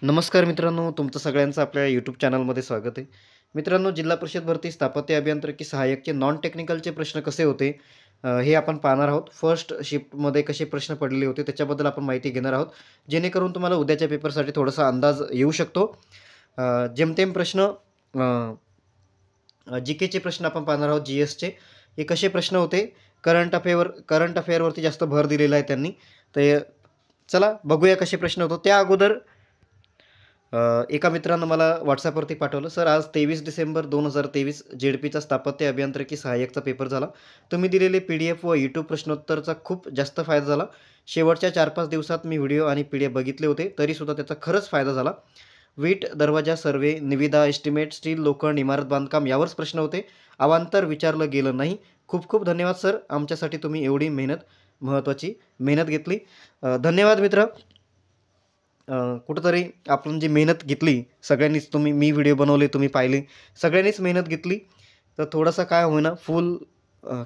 नमस्कार मित्रांनो, तुमचं सगळ्यांचं आपल्या यूट्यूब चॅनलमध्ये स्वागत आहे. मित्रांनो, जिल्हा परिषद भरती स्थापत्य अभियांत्रिकी सहाय्यकचे नॉन टेक्निकलचे प्रश्न कसे होते हे आपण पाहणार आहोत. फर्स्ट शिफ्टमध्ये कसे प्रश्न पडलेले होते त्याच्याबद्दल आपण माहिती घेणार आहोत. जेणेकरून तुम्हाला उद्याच्या पेपरसाठी थोडासा अंदाज येऊ शकतो. जेमतेम प्रश्न जी-केचे प्रश्न आपण पाहणार आहोत, जी-एसचे. हे कसे प्रश्न होते? करंट अफेअरवरती जास्त भर दिलेला आहे त्यांनी. तर चला बघूया कसे प्रश्न होतो. त्या अगोदर एका मित्रानं मला WhatsAppवरती पाठवलं, "सर, आज 23 डिसेंबर 2023 झेडपीचा स्थापत्य अभियांत्रिकी सहाय्यकचा पेपर झाला. तुम्ही दिलेले PDF व YouTube प्रश्नोत्तरचा खूप जास्त फायदा झाला. शेवटच्या 4-5 दिवसात मी व्हिडिओ आणि PDF बघितले होते, तरीसुद्धा त्याचा खरंच फायदा झाला. वीट, दरवाजा, सर्वे, निविदा, एस्टिमेट, स्टील, लोखंड, इमारत बांधकाम यावरच प्रश्न होते. अवांतर विचारलं गेलं नाही. खूप खूप धन्यवाद सर, आमच्यासाठी तुम्ही एवढी महत्त्वाची मेहनत घेतली." धन्यवाद मित्र. कुठेतरी आपण जी मेहनत घेतली सगळ्यांनीच, मी व्हिडिओ बनवले, तुम्ही पाहिले, सगळ्यांनीच मेहनत घेतली. तर थोडंसं काय होईना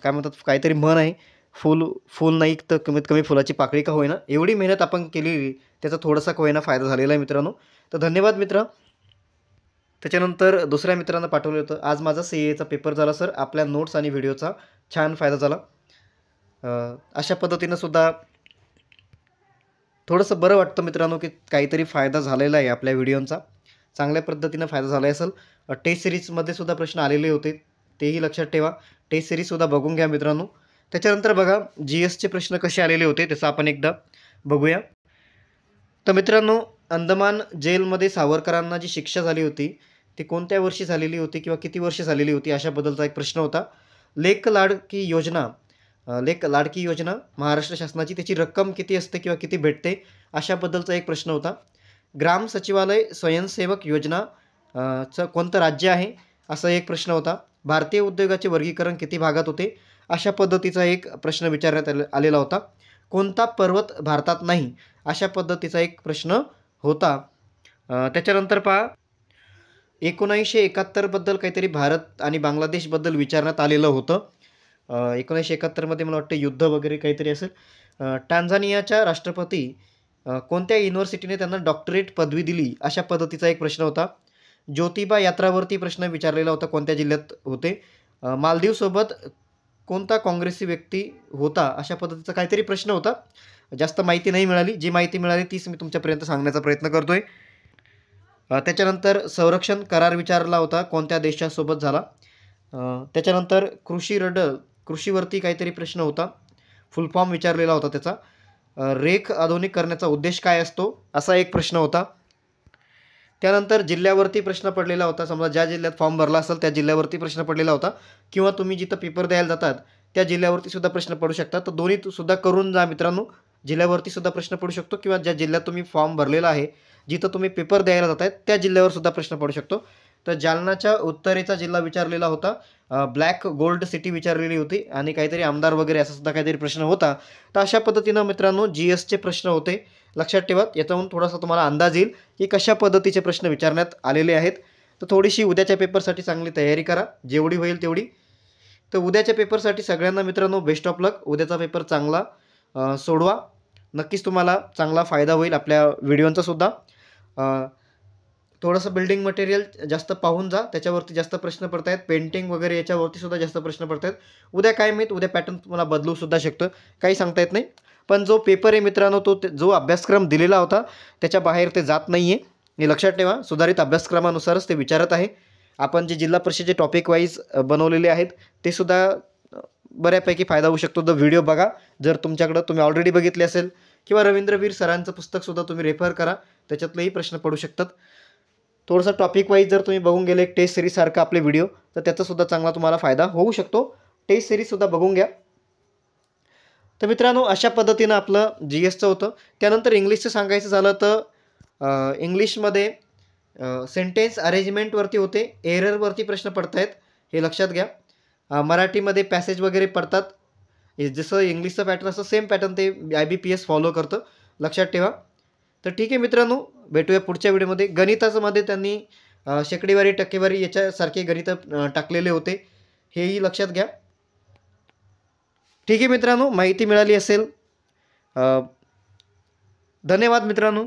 काय म्हणतात, काहीतरी म्हण आहे, फूल नाही तर कमीत कमी फुलाची पाकळी का होईना, एवढी मेहनत आपण केलेली त्याचा थोडासा का होईना फायदा झालेला आहे मित्रांनो. तर धन्यवाद मित्र. त्याच्यानंतर दुसऱ्या मित्रांना पाठवलं होतं, "आज माझा CAचा पेपर झाला सर, आपल्या नोट्स आणि व्हिडिओचा छान फायदा झाला." अशा पद्धतीनं सुद्धा थोडंसं बरं वाटतं मित्रांनो, की काहीतरी फायदा झालेला आहे आपल्या व्हिडिओचा. चांगल्या पद्धतीनं फायदा झाला असेल. टेस्ट सीरीजमध्ये सुद्धा प्रश्न आलेले होते, तेही लक्षात ठेवा. टेस्ट सीरीजसुद्धा बघून घ्या मित्रांनो. त्याच्यानंतर बघा, GSचे प्रश्न कसे आलेले होते त्याचं आपण एकदा बघूया. तर मित्रांनो, अंदमान जेलमध्ये सावरकरांना जी शिक्षा झाली होती, ती कोणत्या वर्षी झालेली होती किंवा किती वर्ष झालेली होती, अशाबद्दलचा एक प्रश्न होता. लेक लाडकी योजना महाराष्ट्र शासनाची, त्याची रक्कम किती असते किंवा किती भेटते, अशाबद्दलचा एक प्रश्न होता. ग्राम सचिवालय स्वयंसेवक योजना चं कोणतं राज्य आहे, असा एक प्रश्न होता. भारतीय उद्योगाचे वर्गीकरण किती भागात होते, अशा पद्धतीचा एक प्रश्न विचारण्यात आलेला होता. कोणता पर्वत भारतात नाही, अशा पद्धतीचा एक प्रश्न होता. त्याच्यानंतर पहा, 1971 बद्दल काहीतरी भारत आणि बांगलादेशबद्दल विचारण्यात आलेलं होतं. 1971मध्ये मला वाटतं युद्ध वगैरे काहीतरी असेल. टांझानियाच्या राष्ट्रपती कोणत्या युनिव्हर्सिटीने त्यांना डॉक्टरेट पदवी दिली, अशा पद्धतीचा एक प्रश्न होता. ज्योतिबा यात्रावरती प्रश्न विचारलेला होता, कोणत्या जिल्ह्यात होते. मालदीवसोबत कोणता काँग्रेसी व्यक्ती होता, अशा पद्धतीचा काहीतरी प्रश्न होता. जास्त माहिती नाही मिळाली. जी माहिती मिळाली तीच मी तुमच्यापर्यंत सांगण्याचा प्रयत्न करतोय. त्याच्यानंतर संरक्षण करार विचारला होता, कोणत्या देशासोबत झाला. त्याच्यानंतर कृषीवरती काहीतरी प्रश्न होता, फुल फॉर्म विचारलेला होता त्याचा. रेख आधुनिक करण्याचा उद्देश काय असतो, असा एक प्रश्न होता. त्यानंतर जिल्ह्यावरती प्रश्न पडलेला होता. समजा ज्या जिल्ह्यात फॉर्म भरला असेल त्या जिल्ह्यावरती प्रश्न पडलेला होता, किंवा तुम्ही जिथं पेपर द्यायला जातात त्या जिल्ह्यावरती सुद्धा प्रश्न पडू शकतात. तर दोन्ही सुद्धा करून जा मित्रांनो. जिल्ह्यावरती सुद्धा प्रश्न पडू शकतो, किंवा ज्या जिल्ह्यात तुम्ही फॉर्म भरलेला आहे, जिथं तुम्ही पेपर द्यायला जात आहेत त्या जिल्ह्यावर सुद्धा प्रश्न पडू शकतो. तर जालनाच्या उत्तरेचा जिल्हा विचारलेला होता. ब्लॅक गोल्ड सिटी विचारलेली होती, आणि काहीतरी आमदार वगैरे असा सुद्धा काहीतरी प्रश्न होता. तर अशा पद्धतीनं मित्रांनो GSचे प्रश्न होते. लक्षात ठेवा, याच्याहून थोडासा तुम्हाला अंदाज येईल की कशा पद्धतीचे प्रश्न विचारण्यात आलेले आहेत. तर थोडीशी उद्याच्या पेपरसाठी चांगली तयारी करा, जेवढी होईल तेवढी. तर उद्याच्या पेपरसाठी सगळ्यांना मित्रांनो बेस्ट ऑफ लक. उद्याचा पेपर चांगला सोडवा. नक्कीच तुम्हाला चांगला फायदा होईल आपल्या व्हिडिओंचा सुद्धा. थोडंसं बिल्डिंग मटेरियल जास्त पाहून जा, त्याच्यावरती जास्त प्रश्न पडत आहेत. पेंटिंग वगैरे याच्यावरती सुद्धा जास्त प्रश्न पडत आहेत. उद्या काय माहीत, उद्या पॅटर्न तुम्हाला बदलू सुद्धा शकतं, काही सांगता येत नाही. पण जो पेपर आहे मित्रांनो, जो अभ्यासक्रम दिलेला होता त्याच्या बाहेर ते जात नाही आहे, हे लक्षात ठेवा. सुधारित अभ्यासक्रमानुसारच ते विचारत आहे. आपण जे जिल्हा परिषदेचे टॉपिक वाईज बनवलेले आहेत ते सुद्धा बऱ्यापैकी फायदा होऊ शकतो. तर व्हिडिओ बघा, जर तुमच्याकडं तुम्ही ऑलरेडी बघितले असेल, किंवा रवींद्रवीर सरांचं पुस्तकसुद्धा तुम्ही रेफर करा, त्याच्यातलेही प्रश्न पडू शकतात. थोडंसं टॉपिक वाईज जर तुम्ही बघून गेले, एक टेस्ट सिरीजसारखं आपले व्हिडिओ, तर त्याचासुद्धा चांगला तुम्हाला फायदा होऊ शकतो. टेस्ट सिरीजसुद्धा बघून घ्या. तर मित्रांनो, अशा पद्धतीनं आपलं GSचं होतं. त्यानंतर इंग्लिशचं सांगायचं झालं तर इंग्लिशमध्ये सेंटेन्स अरेंजमेंटवरती होते, एररवरती प्रश्न पडत आहेत, हे लक्षात घ्या. मराठीमध्ये पॅसेज वगैरे पडतात. जसं इंग्लिशचं पॅटर्न असतं सेम पॅटर्न ते IBPS फॉलो करतं, लक्षात ठेवा. तर ठीक आहे मित्रांनो, भेटूया पुढच्या व्हिडिओमध्ये. गणितामध्ये त्यांनी शेकडेवारी, टक्केवारी याच्यासारखे गणितं टाकलेले होते, हेही लक्षात घ्या. ठीक आहे मित्रांनो, माहिती मिळाली असेल. धन्यवाद मित्रांनो.